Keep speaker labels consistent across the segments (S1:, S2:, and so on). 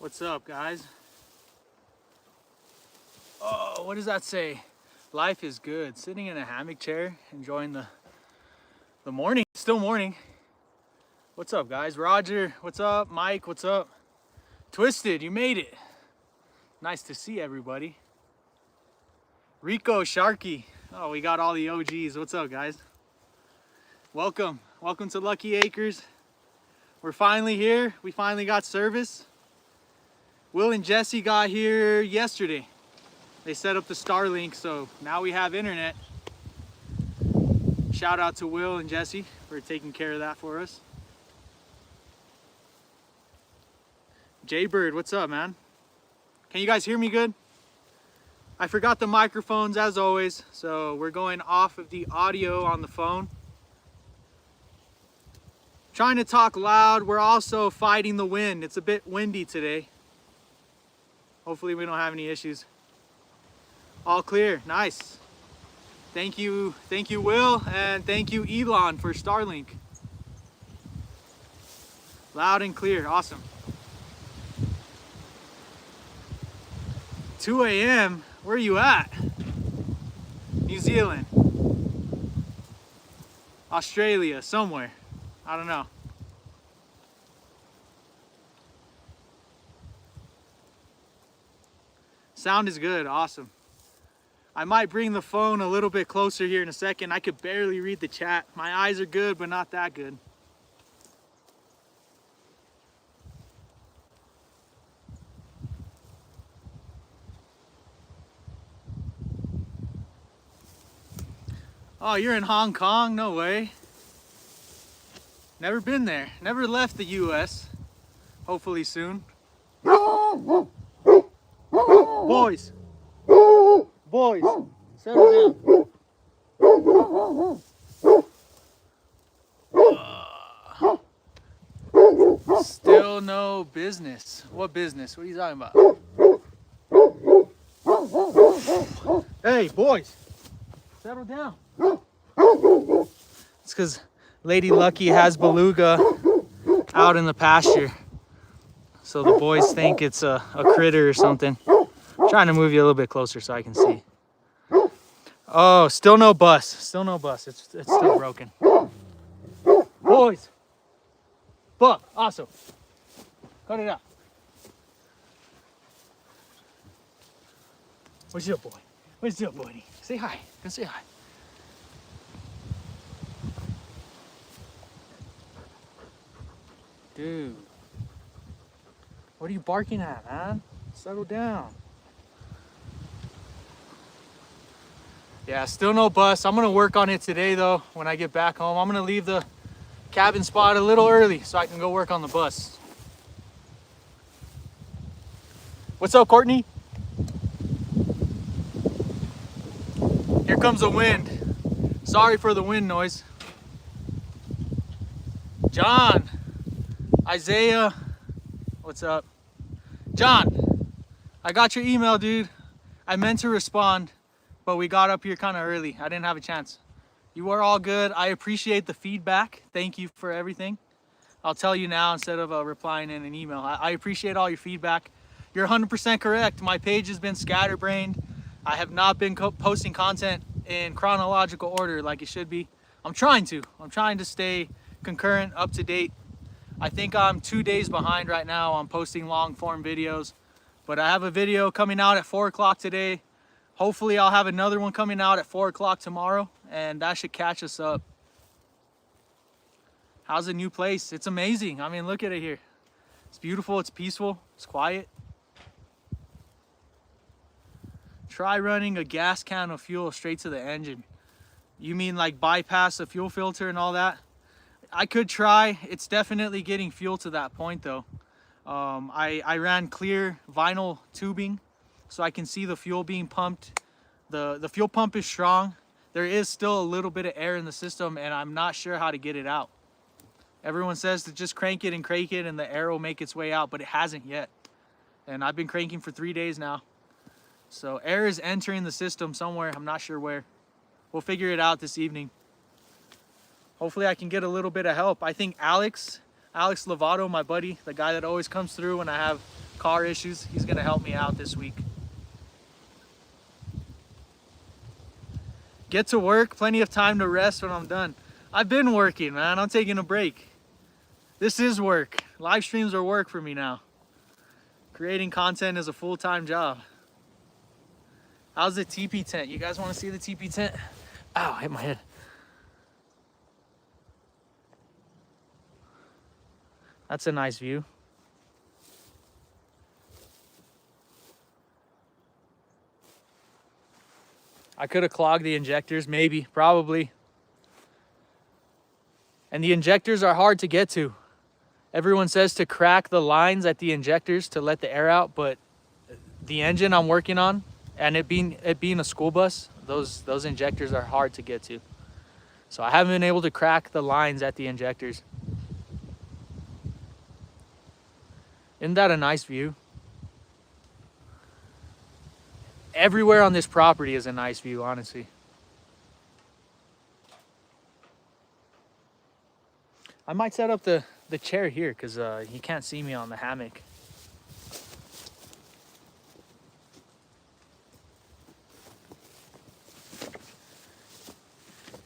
S1: What's up, guys? Oh, what does that say? Life is good. Sitting in a hammock chair, enjoying the morning. Still morning. What's up, guys? Roger, what's up? Mike, what's up? Twisted, you made it. Nice to see everybody. Rico, Sharky. Oh, we got all the OGs. What's up, guys? Welcome. Welcome to Lucky Acres. We're finally here. We finally got service. Will and Jesse got here yesterday. They set up the Starlink, so now we have internet. Shout out to Will and Jesse for taking care of that for us. Jaybird, what's up, man? Can you guys hear me good? I forgot the microphones as always, so we're going off of the audio on the phone. Trying to talk loud. We're also fighting the wind. It's a bit windy today. Hopefully we don't have any issues. All clear, nice. Thank you, Will, and thank you, Elon, for Starlink. Loud and clear, awesome. 2 a.m., where are you at? New Zealand. Australia, somewhere. I don't know. Sound is good, awesome. I might bring the phone a little bit closer here in a second. I could barely read the chat. My eyes are good, but not that good. Oh, you're in Hong Kong? No way. Never been there. Never left the US. Hopefully soon. Boys. Boys. Settle down. Still no business. What business? What are you talking about? Hey, boys. Settle down. It's because Lady Lucky has beluga out in the pasture. So the boys think it's a critter or something. I'm trying to move you a little bit closer so I can see. Oh, still no bus. Still no bus. It's still broken. Boys. Buck. Awesome. Cut it out. What's up, boy? What's up, buddy? Say hi. Come say hi. Dude. What are you barking at, man? Settle down. Yeah, still no bus. I'm gonna work on it today though when I get back home. I'm gonna leave the cabin spot a little early so I can go work on the bus. What's up, Courtney? Here comes the wind. Sorry for the wind noise. John, Isaiah, what's up? John, I got your email, dude. I meant to respond, but we got up here kind of early. I didn't have a chance. You are all good. I appreciate the feedback. Thank you for everything. I'll tell you now instead of replying in an email. I appreciate all your feedback. You're 100% correct. My page has been scatterbrained. I have not been posting content in chronological order like it should be. I'm trying to stay concurrent, up to date. I think I'm 2 days behind right now on posting long form videos, but I have a video coming out at 4 o'clock today. Hopefully I'll have another one coming out at 4 o'clock tomorrow, and that should catch us up. How's the new place? It's amazing. I mean, look at it here. It's beautiful, it's peaceful, it's quiet. Try running a gas can of fuel straight to the engine. You mean like bypass the fuel filter and all that? I could try. It's definitely getting fuel to that point though. I ran clear vinyl tubing so I can see the fuel being pumped. The fuel pump is strong. There is still a little bit of air in the system and I'm not sure how to get it out. Everyone says to just crank it and the air will make its way out, but it hasn't yet. And I've been cranking for 3 days now. So air is entering the system somewhere. I'm not sure where. We'll figure it out this evening. Hopefully I can get a little bit of help. I think Alex Lovato, my buddy, the guy that always comes through when I have car issues. He's gonna help me out this week. Get to work, plenty of time to rest when I'm done. I've been working, man. I'm taking a break. This is work. Live streams are work for me now. Creating content is a full-time job. How's the teepee tent? You guys want to see the teepee tent? Ow, I hit my head. That's a nice view. I could have clogged the injectors, maybe, probably. And the injectors are hard to get to. Everyone says to crack the lines at the injectors to let the air out, but the engine I'm working on, and it being a school bus, those injectors are hard to get to. So I haven't been able to crack the lines at the injectors. Isn't that a nice view? Everywhere on this property is a nice view, honestly. I might set up the chair here because you can't see me on the hammock.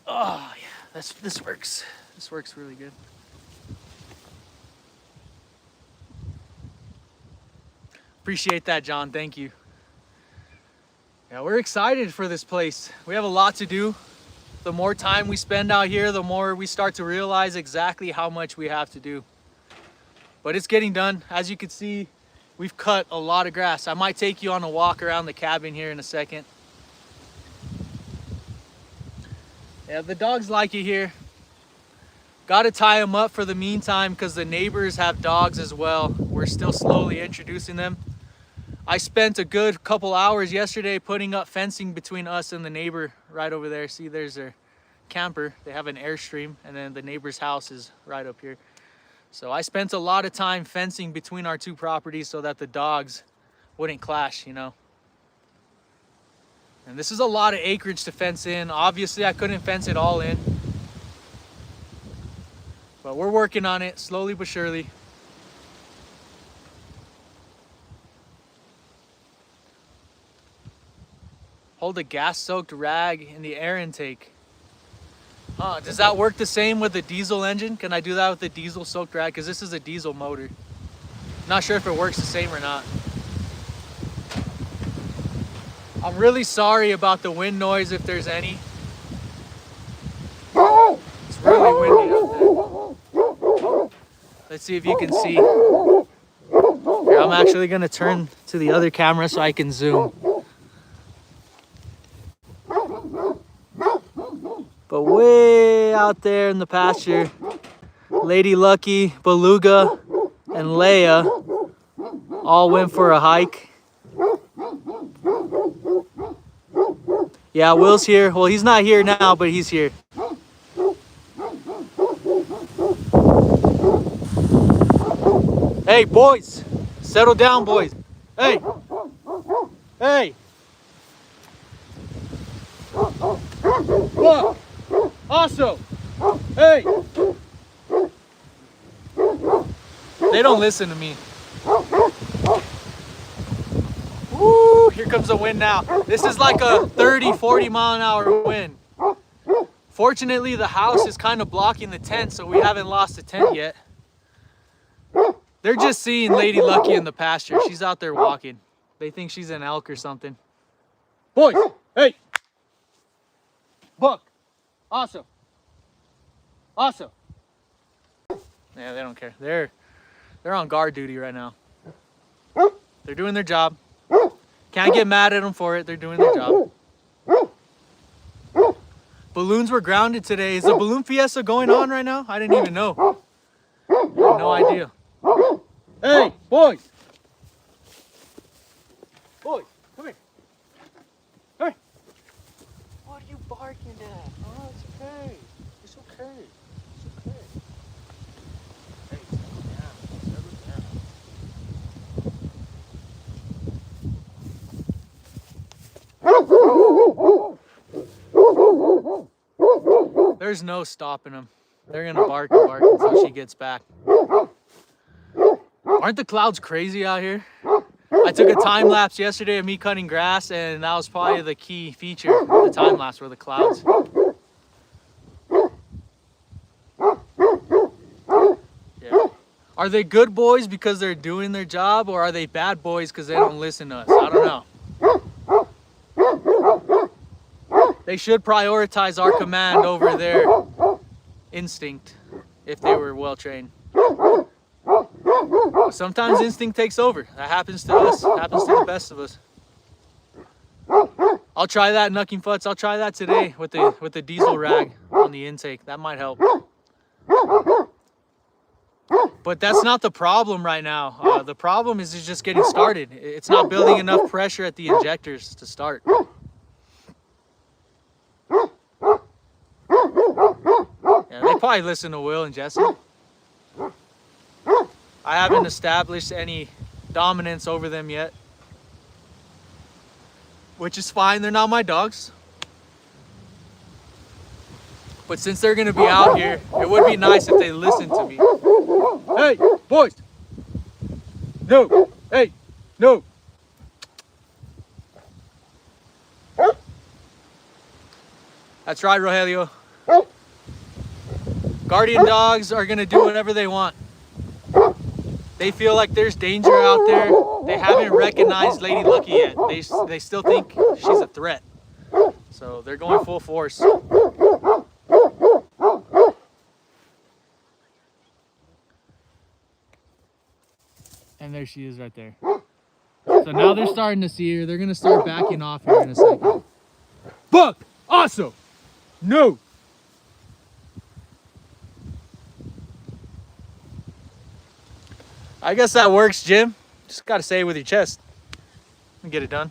S1: Oh yeah, this works. This works really good. Appreciate that, John. Thank you. Yeah, we're excited for this place. We have a lot to do. The more time we spend out here, the more we start to realize exactly how much we have to do. But it's getting done. As you can see, we've cut a lot of grass. I might take you on a walk around the cabin here in a second. Yeah, the dogs like it here. Got to tie them up for the meantime because the neighbors have dogs as well. We're still slowly introducing them. I spent a good couple hours yesterday putting up fencing between us and the neighbor right over there. See, there's their camper. They have an Airstream, and then the neighbor's house is right up here. So I spent a lot of time fencing between our two properties so that the dogs wouldn't clash, you know. And this is a lot of acreage to fence in. Obviously, I couldn't fence it all in. But we're working on it, slowly but surely. Hold a gas-soaked rag in the air intake. Does that work the same with the diesel engine? Can I do that with the diesel soaked rag? Because this is a diesel motor. Not sure if it works the same or not. I'm really sorry about the wind noise if there's any. It's really windy out there. Let's see if you can see. Here, I'm actually gonna turn to the other camera so I can zoom. But way out there in the pasture, Lady Lucky, Beluga, and Leia all went for a hike. Yeah, Will's here. Well, he's not here now, but he's here. Hey, boys. Settle down, boys. Hey. Hey. Look. Also. Hey. They don't listen to me. Woo, here comes the wind now. This is like a 30, 40 mile an hour wind. Fortunately, the house is kind of blocking the tent, so we haven't lost the tent yet. They're just seeing Lady Lucky in the pasture. She's out there walking. They think she's an elk or something. Boys, hey. Buck. Awesome. Awesome. Yeah, they don't care. They're on guard duty right now. They're doing their job. Can't get mad at them for it. They're doing their job. Balloons were grounded today. Is the balloon fiesta going on right now? I didn't even know. I had no idea. Hey, boys. Boys, come here. Come here. What are you barking at? Oh, it's okay. It's okay. It's okay. Hey, settle down. Settle down. There's no stopping them. They're gonna bark and bark until she gets back. Aren't the clouds crazy out here? I took a time lapse yesterday of me cutting grass, and that was probably the key feature of the time lapse were the clouds. Yeah. Are they good boys because they're doing their job, or are they bad boys because they don't listen to us? I don't know. They should prioritize our command over their instinct if they were well trained. Sometimes instinct takes over. That happens to us. It happens to the best of us. I'll try that, Knucking Futs. I'll try that today with the diesel rag on the intake. That might help. But that's not the problem right now. The problem is it's just getting started. It's not building enough pressure at the injectors to start. Yeah, they probably listen to Will and Jesse. I haven't established any dominance over them yet, which is fine. They're not my dogs. But since they're gonna be out here, it would be nice if they listened to me. Hey, boys! No! Hey, no! That's right, Rogelio. Guardian dogs are gonna do whatever they want. They feel like there's danger out there. They haven't recognized Lady Lucky yet. They still think she's a threat. So they're going full force. And there she is right there. So now they're starting to see her. They're gonna start backing off here in a second. Buck! Awesome! No! I guess that works, Jim. Just gotta say it with your chest and get it done.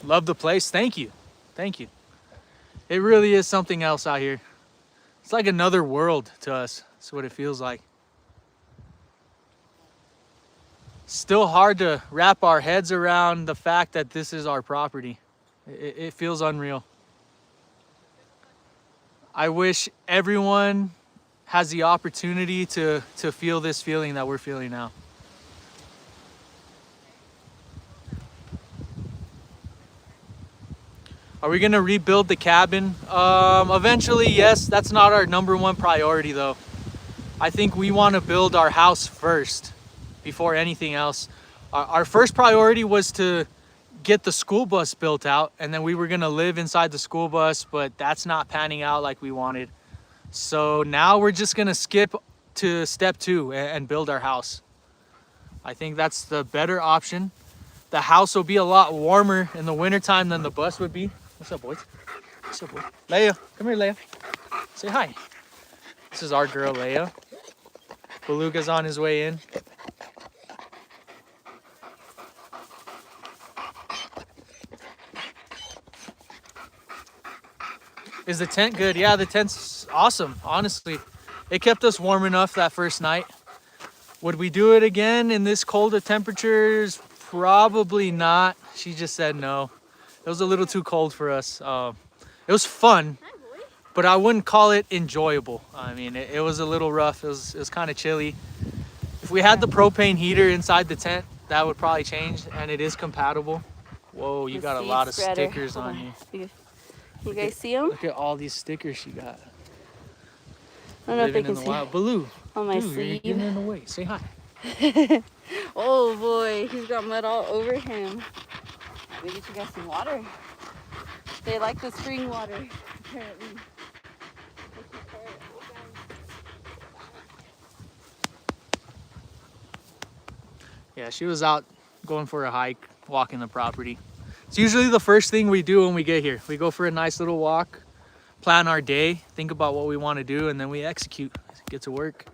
S1: Love the place. Thank you. Thank you. It really is something else out here. It's like another world to us. That's what it feels like. Still hard to wrap our heads around the fact that this is our property. It feels unreal. I wish everyone has the opportunity to feel this feeling that we're feeling now. Are we gonna rebuild the cabin? Eventually, yes. That's not our #1 priority though. I think we wanna build our house first before anything else. Our first priority was to get the school bus built out, and then we were gonna live inside the school bus, but that's not panning out like we wanted. So now we're just gonna skip to step 2 and build our house. I think that's the better option. The house will be a lot warmer in the wintertime than the bus would be. What's up, boys? What's up, boy? Leia, come here, Leia. Say hi. This is our girl, Leia. Beluga's on his way in. Is the tent good? Yeah, the tent's awesome, honestly. It kept us warm enough that first night. Would we do it again in this cold of temperatures? Probably not. She just said no. It was a little too cold for us. It was fun, but I wouldn't call it enjoyable. I mean, it was a little rough. It was kind of chilly. If we had the propane heater inside the tent, that would probably change, and it is compatible. Whoa, you got a lot of stickers on you.
S2: You guys see them?
S1: Look at all these stickers she got.
S2: I don't know if they can see.
S1: Baloo.
S2: On my
S1: dude,
S2: sleeve.
S1: You're getting in the way. Say hi.
S2: Oh boy, he's got mud all over him. Let me get you guys some water. They like the spring water, apparently.
S1: Yeah, she was out going for a hike, walking the property. It's usually the first thing we do when we get here. We go for a nice little walk, plan our day, think about what we want to do, and then we execute, get to work.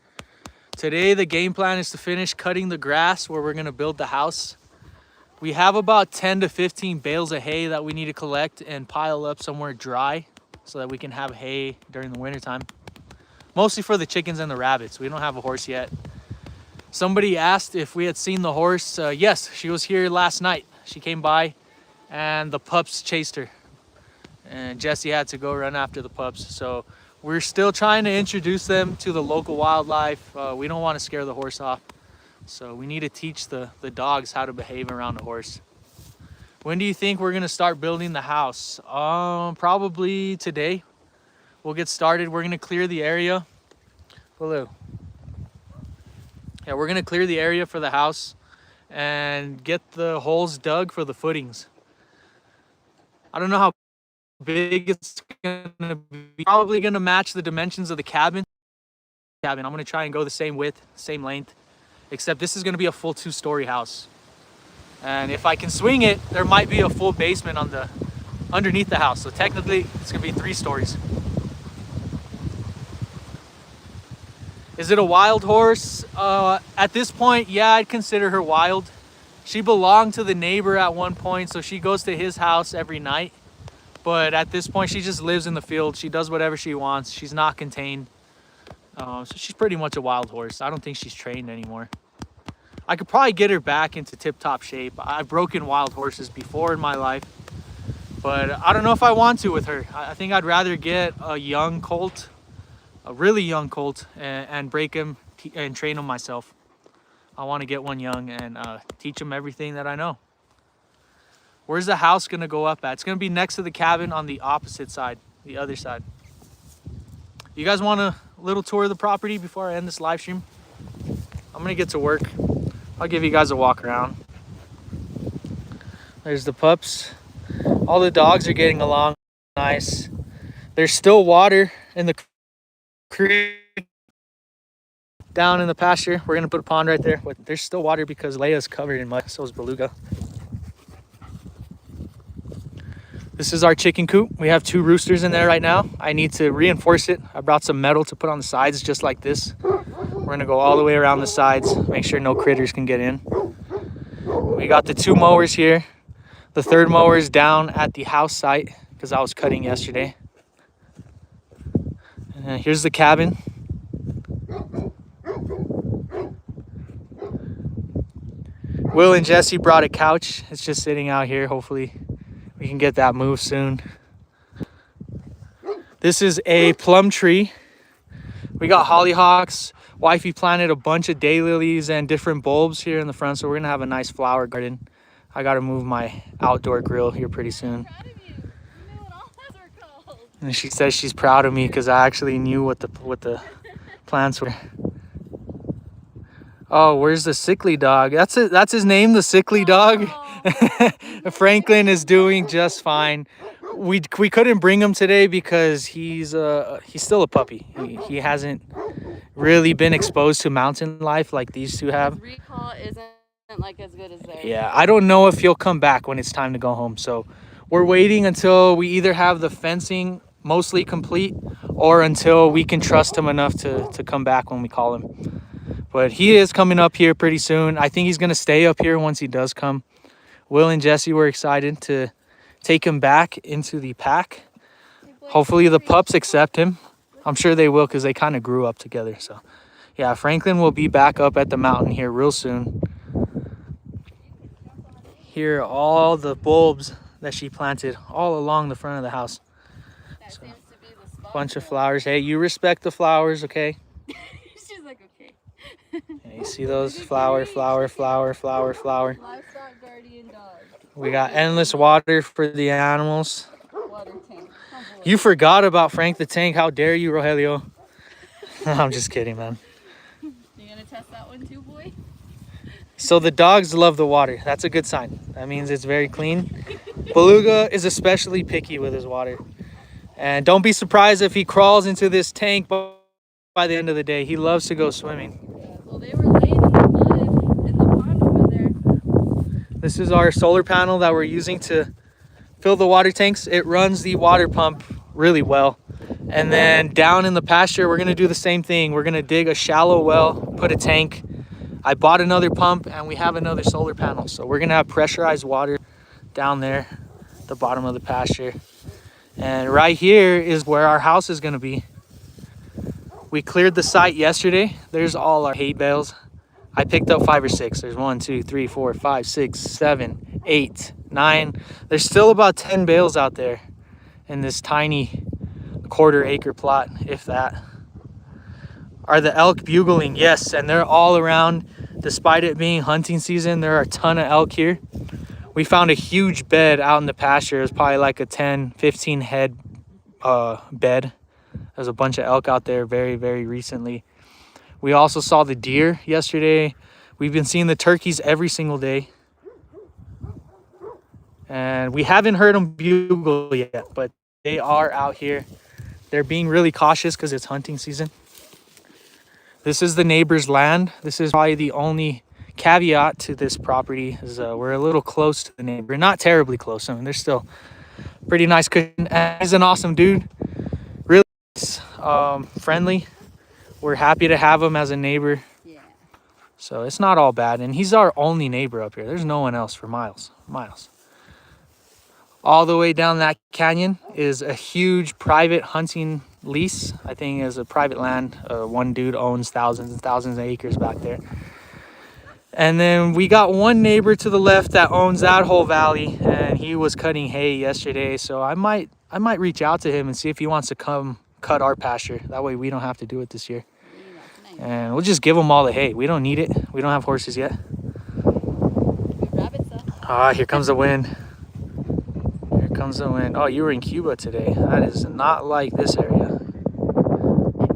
S1: Today, the game plan is to finish cutting the grass where we're gonna build the house. We have about 10 to 15 bales of hay that we need to collect and pile up somewhere dry so that we can have hay during the wintertime. Mostly for the chickens and the rabbits. We don't have a horse yet. Somebody asked if we had seen the horse. Yes, she was here last night. She came by and the pups chased her. And Jesse had to go run after the pups. So We're still trying to introduce them to the local wildlife. We don't want to scare the horse off. So we need to teach the dogs how to behave around a horse. When do you think we're gonna start building the house? Probably today. We'll get started. We're gonna clear the area. Hello. Yeah, we're gonna clear the area for the house and get the holes dug for the footings. I don't know how big it's gonna be. Probably gonna match the dimensions of the cabin. I'm gonna try and go the same width, same length, except this is gonna be a full 2-story house. And if I can swing it, there might be a full basement on the underneath the house. So technically, it's gonna be 3 stories. Is it a wild horse? At this point, yeah, I'd consider her wild. She belonged to the neighbor at one point, so she goes to his house every night. But at this point, she just lives in the field. She does whatever she wants. She's not contained. So she's pretty much a wild horse. I don't think she's trained anymore. I could probably get her back into tip-top shape. I've broken wild horses before in my life, but I don't know if I want to with her. I think I'd rather get a young colt, a really young colt, and break him and train him myself. I want to get one young and teach him everything that I know. Where's the house gonna go up at? It's gonna be next to the cabin on the opposite side, the other side. You guys want a little tour of the property before I end this live stream? I'm gonna get to work. I'll give you guys a walk around. There's the pups. All the dogs are getting along nice. There's still water in the creek down in the pasture. We're gonna put a pond right there, but there's still water because Leia's covered in mud, so is Beluga. This is our chicken coop. We have 2 roosters in there right now. I need to reinforce it. I brought some metal to put on the sides just like this. We're gonna go all the way around the sides, make sure no critters can get in. We got the 2 mowers here. The 3rd mower is down at the house site because I was cutting yesterday. And here's the cabin. Will and Jesse brought a couch. It's just sitting out here. Hopefully we can get that moved soon. This is a plum tree. We got hollyhocks. Wifey planted a bunch of daylilies and different bulbs here in the front, so we're gonna have a nice flower garden. I gotta move my outdoor grill here pretty soon. And she says she's proud of me because I actually knew what the plants were. Oh, where's the sickly dog? That's it. That's his name, the sickly dog. Franklin is doing just fine. We couldn't bring him today because he's still a puppy. He hasn't really been exposed to mountain life like these 2 have.
S2: His recall isn't like as good as theirs.
S1: Yeah, I don't know if he'll come back when it's time to go home. So we're waiting until we either have the fencing mostly complete or until we can trust him enough to come back when we call him. But he is coming up here pretty soon. I think he's going to stay up here once he does come. Will and Jesse were excited to take him back into the pack. Hopefully the pups accept him. I'm sure they will because they kind of grew up together. So yeah, Franklin will be back up at the mountain here real soon. Here are all the bulbs that she planted all along the front of the house.
S2: That seems to be the spot.
S1: Bunch of flowers. Hey, you respect the flowers, okay?
S2: She's like, okay.
S1: Yeah, you see those? Flower, flower, flower, flower, flower.
S2: Livestock guardian dog.
S1: We got endless water for the animals.
S2: Water tank. Oh, boy.
S1: You forgot about Frank the Tank. How dare you, Rogelio? I'm just kidding, man.
S2: You gonna test that one too, boy?
S1: So the dogs love the water. That's a good sign. That means it's very clean. Beluga is especially picky with his water. And don't be surprised if he crawls into this tank by the end of the day. He loves to go swimming.
S2: Yeah, well, they were laying in the mud in the pond over there.
S1: This is our solar panel that we're using to fill the water tanks. It runs the water pump really well. And then down in the pasture, we're gonna do the same thing. We're gonna dig a shallow well, put a tank. I bought another pump and we have another solar panel. So we're gonna have pressurized water down there at the bottom of the pasture. And right here is where our house is gonna be. We cleared the site yesterday. There's all our hay bales. I picked up 5 or 6. There's 1, 2, 3, 4, 5, 6, 7, 8, 9. There's still about 10 bales out there in this tiny 1/4 acre plot, if that. Are the elk bugling? Yes, and they're all around. Despite it being hunting season, there are a ton of elk here. We found a huge bed out in the pasture. It was probably like a 10-15 head bed. There's a bunch of elk out there very, very recently. We also saw the deer yesterday. We've been seeing the turkeys every single day. And we haven't heard them bugle yet, but they are out here. They're being really cautious because it's hunting season. This is the neighbor's land. This is probably the only caveat to this property is we're a little close to the neighbor. Not terribly close. I mean, they're still pretty nice cushion. And he's an awesome dude. Really nice, friendly. We're happy to have him as a neighbor.
S2: Yeah.
S1: So it's not all bad. And he's our only neighbor up here. There's no one else for miles. All the way down that canyon is a huge private hunting lease. I think is a private land. One dude owns thousands and thousands of acres back there. And then we got one neighbor to the left that owns that whole valley, and he was cutting hay yesterday. So I might reach out to him and see if he wants to come cut our pasture. That way we don't have to do it this year. And we'll just give him all the hay. We don't need it. We don't have horses yet. Ah, here comes the wind. Comes the wind. Oh, you were in Cuba today. That is not like this area.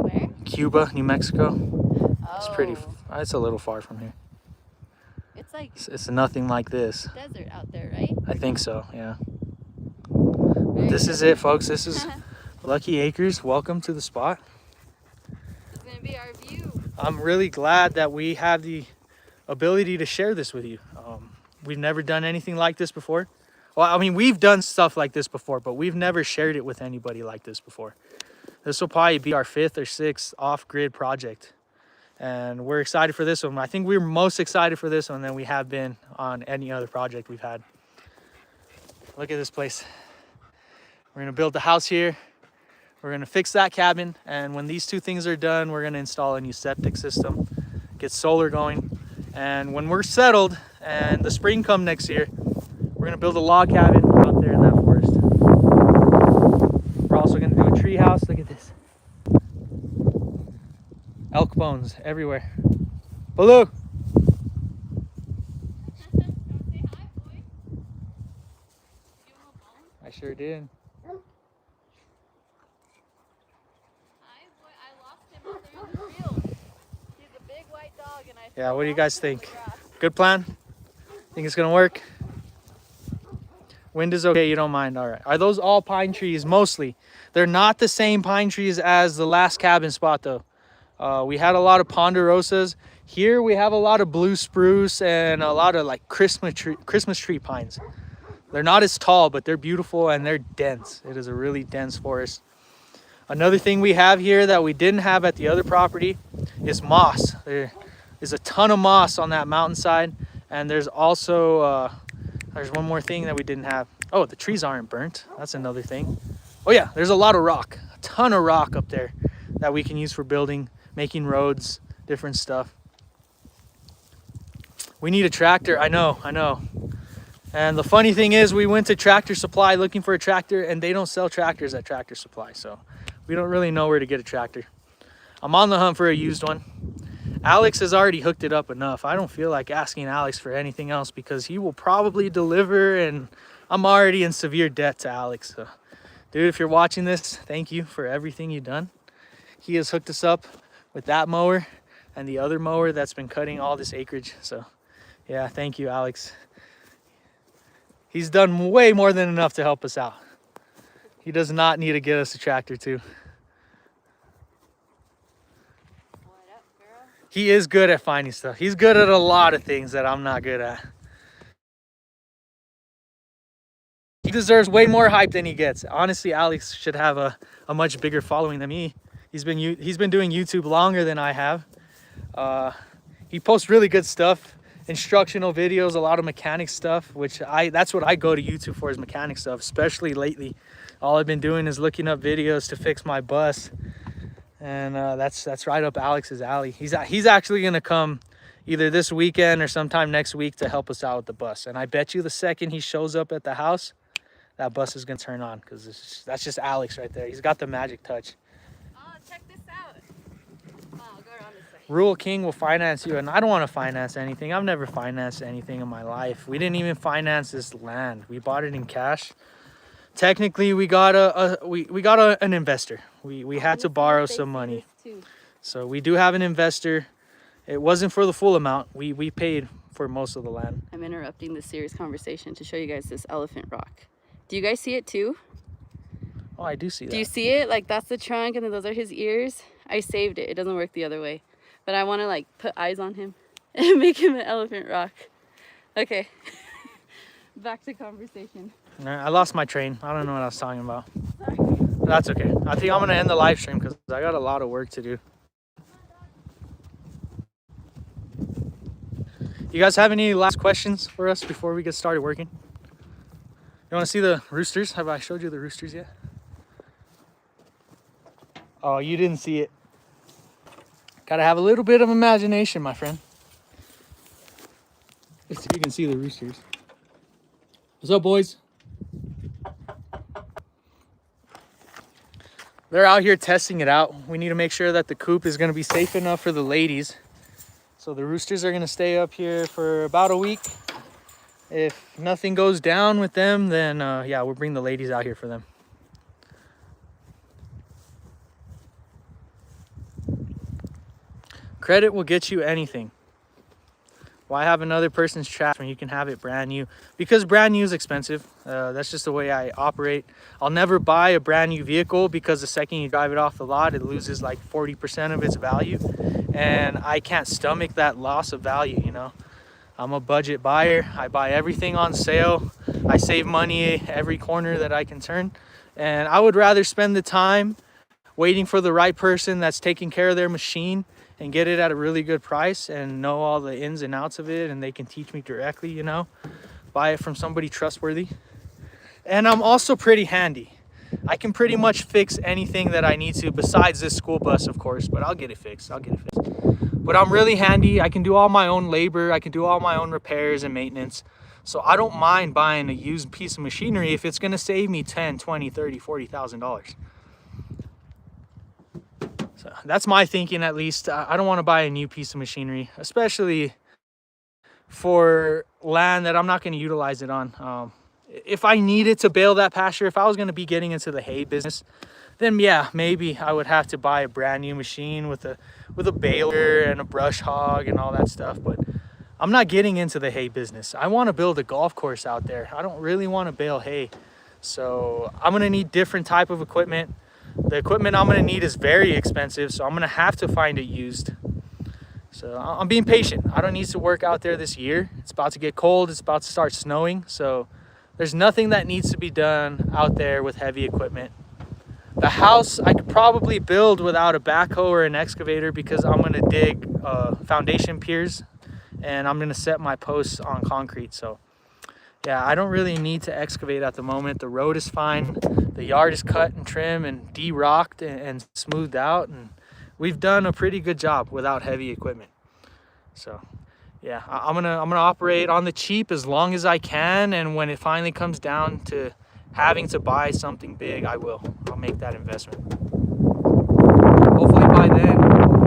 S2: Where?
S1: Cuba, New Mexico.
S2: Oh.
S1: It's pretty. It's a little far from here.
S2: It's like
S1: it's nothing like this.
S2: desert out there, right?
S1: I think so. Yeah. But this is it, folks. This is Lucky Acres. Welcome to the spot.
S2: It's gonna be our view.
S1: I'm really glad that we have the ability to share this with you. We've never done anything like this before. Well, I mean, we've done stuff like this before, but we've never shared it with anybody like this before. This will probably be our 5th or 6th off-grid project. And we're excited for this one. I think we're most excited for this one than we have been on any other project we've had. Look at this place. We're gonna build the house here. We're gonna fix that cabin. And when these two things are done, we're gonna install a new septic system, get solar going. And when we're settled and the spring comes next year, we're gonna build a log cabin out there in that forest. We're also gonna do a tree house. Look at this. Elk bones everywhere. Baloo. I sure did. Yeah, what do you guys think? Good plan? Think it's gonna work? Wind is okay, you don't mind. All right. Are those all pine trees? Mostly. They're not the same pine trees as the last cabin spot though. We had a lot of ponderosas. Here we have a lot of blue spruce and a lot of like Christmas tree pines. They're not as tall, but they're beautiful and they're dense. It is a really dense forest. Another thing we have here that we didn't have at the other property is moss. There is a ton of moss on that mountainside. And there's also, there's one more thing that we didn't have. Oh, the trees aren't burnt. That's another thing. Oh yeah, there's a lot of rock. A ton of rock up there that we can use for building, making roads, different stuff. We need a tractor. I know. And the funny thing is we went to Tractor Supply looking for a tractor and they don't sell tractors at Tractor Supply. So we don't really know where to get a tractor. I'm on the hunt for a used one. Alex has already hooked it up enough. I don't feel like asking Alex for anything else because he will probably deliver and I'm already in severe debt to Alex. So, dude, if you're watching this, thank you for everything you've done. He has hooked us up with that mower and the other mower that's been cutting all this acreage. So, yeah, thank you, Alex. He's done way more than enough to help us out. He does not need to get us a tractor too. He is good at finding stuff. He's good at a lot of things that I'm not good at. He deserves way more hype than he gets. Honestly, Alex should have a much bigger following than me. He's been doing YouTube longer than I have. He posts really good stuff, instructional videos, a lot of mechanic stuff, which that's what I go to YouTube for, is mechanic stuff, especially lately. All I've been doing is looking up videos to fix my bus. And that's right up Alex's alley. He's actually gonna come either this weekend or sometime next week to help us out with the bus. And I bet you the second he shows up at the house, that bus is gonna turn on, because that's just Alex right there. He's got the magic touch.
S2: Oh, check this out. Oh, I'll go around this way.
S1: Rural King will finance you, and I don't want to finance anything. I've never financed anything in my life. We didn't even finance this land. We bought it in cash. Technically, we got an investor. We had to borrow some money. So we do have an investor. It wasn't for the full amount. We paid for most of the land.
S2: I'm interrupting this serious conversation to show you guys this elephant rock. Do you guys see it too?
S1: Oh, I do see that.
S2: Do you see it? Like, that's the trunk and then those are his ears. I saved it. It doesn't work the other way. But I want to like put eyes on him and make him an elephant rock. Okay. Back to conversation.
S1: I lost my train. I don't know what I was talking about.
S2: Sorry.
S1: That's okay. I think I'm going to end the live stream because I got a lot of work to do. You guys have any last questions for us before we get started working? You want to see the roosters? Have I showed you the roosters yet? Oh, you didn't see it. Gotta have a little bit of imagination, my friend. Let's see if you can see the roosters. What's up, boys? They're out here testing it out. We need to make sure that the coop is going to be safe enough for the ladies. So the roosters are going to stay up here for about a week. If nothing goes down with them, then yeah, we'll bring the ladies out here for them. Credit will get you anything. Why have another person's trash when you can have it brand new? Because brand new is expensive. That's just the way I operate. I'll never buy a brand new vehicle because the second you drive it off the lot, it loses like 40% of its value. And I can't stomach that loss of value, you know. I'm a budget buyer. I buy everything on sale. I save money every corner that I can turn. And I would rather spend the time waiting for the right person that's taking care of their machine and get it at a really good price and know all the ins and outs of it, and they can teach me directly, you know. Buy it from somebody trustworthy. And I'm also pretty handy. I can pretty much fix anything that I need to, besides this school bus, of course, but I'll get it fixed. But I'm really handy. I can do all my own labor. I can do all my own repairs and maintenance. So I don't mind buying a used piece of machinery if it's gonna save me $10, $20, $30, $40,000. So that's my thinking, at least. I don't want to buy a new piece of machinery, especially for land that I'm not going to utilize it on. If I needed to bale that pasture, if I was going to be getting into the hay business, then yeah, maybe I would have to buy a brand new machine with a baler and a brush hog and all that stuff. But I'm not getting into the hay business. I want to build a golf course out there. I don't really want to bale hay. So I'm going to need different type of equipment. The equipment I'm going to need is very expensive, so I'm going to have to find it used. So I'm being patient. I don't need to work out there this year. It's about to get cold. It's about to start snowing. So there's nothing that needs to be done out there with heavy equipment. The house I could probably build without a backhoe or an excavator because I'm going to dig foundation piers and I'm going to set my posts on concrete. So yeah, I don't really need to excavate at the moment. The road is fine. The yard is cut and trimmed and de-rocked and smoothed out. And we've done a pretty good job without heavy equipment. So yeah, I'm gonna operate on the cheap as long as I can. And when it finally comes down to having to buy something big, I'll make that investment. Hopefully by then,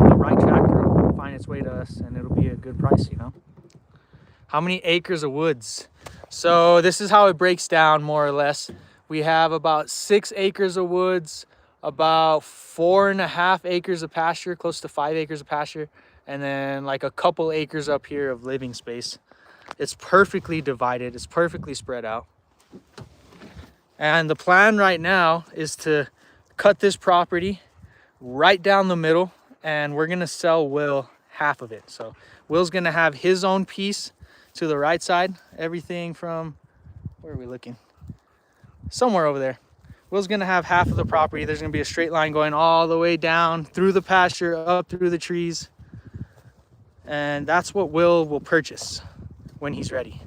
S1: the right tractor will find its way to us and it'll be a good price, you know. How many acres of woods? So this is how it breaks down more or less. We have about 6 acres of woods, about 4.5 acres of pasture, close to 5 acres of pasture, and then like a couple acres up here of living space. It's perfectly divided. It's perfectly spread out. And the plan right now is to cut this property right down the middle, and we're gonna sell Will half of it. So Will's gonna have his own piece to the right side. Everything from, where are we looking? Somewhere over there. Will's gonna have half of the property. There's gonna be a straight line going all the way down through the pasture, up through the trees. And that's what Will purchase when he's ready.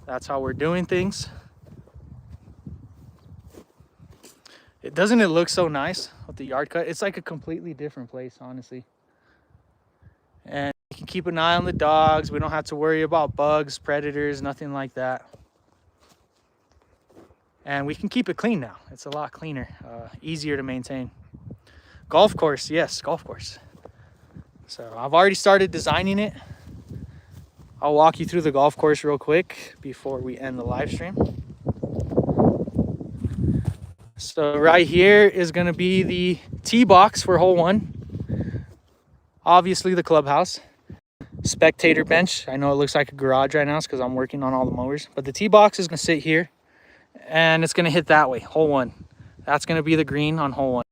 S1: That's how we're doing things. Doesn't it look so nice with the yard cut? It's like a completely different place, honestly. And you can keep an eye on the dogs. We don't have to worry about bugs, predators, nothing like that. And we can keep it clean now. It's a lot cleaner, easier to maintain. Golf course, yes, golf course. So I've already started designing it. I'll walk you through the golf course real quick before we end the live stream. So right here is going to be the tee box for hole 1. Obviously the clubhouse. Spectator bench. I know it looks like a garage right now because I'm working on all the mowers. But the tee box is going to sit here. And it's going to hit that way, hole 1. That's going to be the green on hole 1.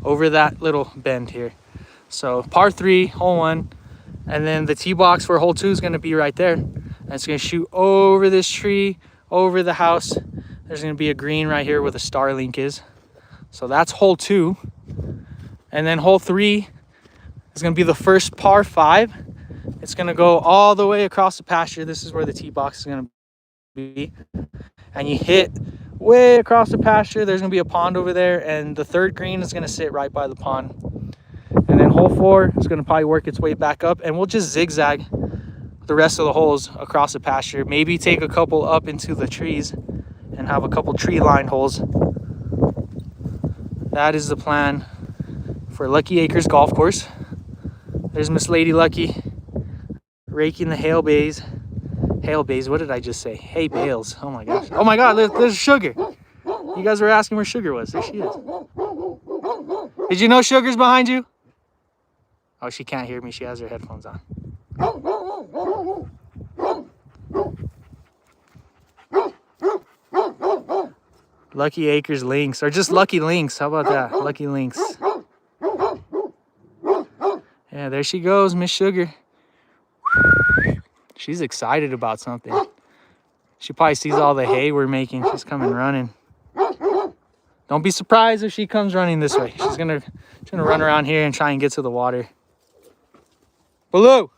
S1: Over that little bend here. So par 3, hole 1. And then the tee box for hole 2 is going to be right there. And it's going to shoot over this tree, over the house. There's going to be a green right here where the Starlink is. So that's hole 2. And then hole 3 is going to be the first par 5. It's going to go all the way across the pasture. This is where the tee box is going to be. And you hit way across the pasture. There's going to be a pond over there. And the third green is going to sit right by the pond. And then hole 4 is going to probably work its way back up. And we'll just zigzag the rest of the holes across the pasture. Maybe take a couple up into the trees and have a couple tree-lined holes. That is the plan for Lucky Acres Golf Course. There's Miss Lady Lucky raking the hail bays. Hail bays, what did I just say? Hay bales. Oh my gosh. Oh my god, there's Sugar. You guys were asking where Sugar was. There she is. Did you know Sugar's behind you? Oh, she can't hear me. She has her headphones on. Lucky Acres Lynx, or just Lucky Lynx. How about that? Lucky Lynx. Yeah, there she goes, Miss Sugar. She's excited about something. She probably sees all the hay we're making. She's coming running. Don't be surprised if she comes running this way. She's gonna run around here and try and get to the water. Baloo,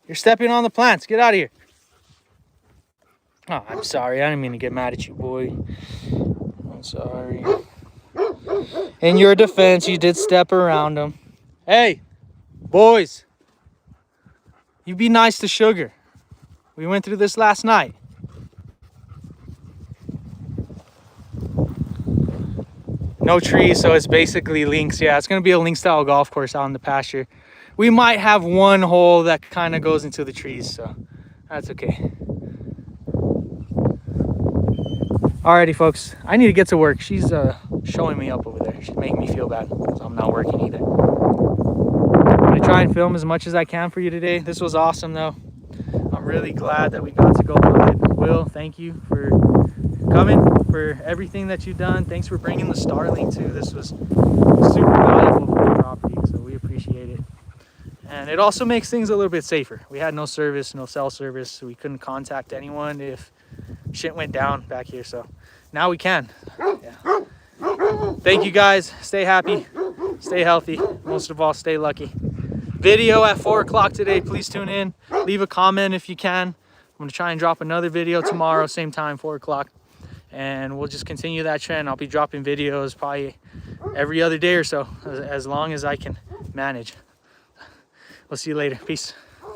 S1: you're stepping on the plants. Get out of here. Oh, I'm sorry. I didn't mean to get mad at you, boy. I'm sorry. In your defense, you did step around them. Hey, boys. You be nice to Sugar. We went through this last night. No trees, so it's basically links. Yeah, it's going to be a link style golf course out in the pasture. We might have one hole that kind of goes into the trees, so that's okay. Alrighty, folks. I need to get to work. She's showing me up over there. She's making me feel bad because I'm not working either. I'm going to try and film as much as I can for you today. This was awesome, though. I'm really glad that we got to go live. Will, thank you for coming, for everything that you've done. Thanks for bringing the Starlink, too. This was super valuable for the property, so we appreciate it. And it also makes things a little bit safer. We had no service, no cell service, so we couldn't contact anyone if shit went down back here. So now we can. Yeah. Thank you guys. Stay happy, stay healthy, most of all, stay lucky. Video at 4 o'clock today. Please tune in. Leave a comment if you can. I'm going to try and drop another video tomorrow, same time, 4 o'clock. And we'll just continue that trend. I'll be dropping videos probably every other day or so, as long as I can manage. We'll see you later. Peace.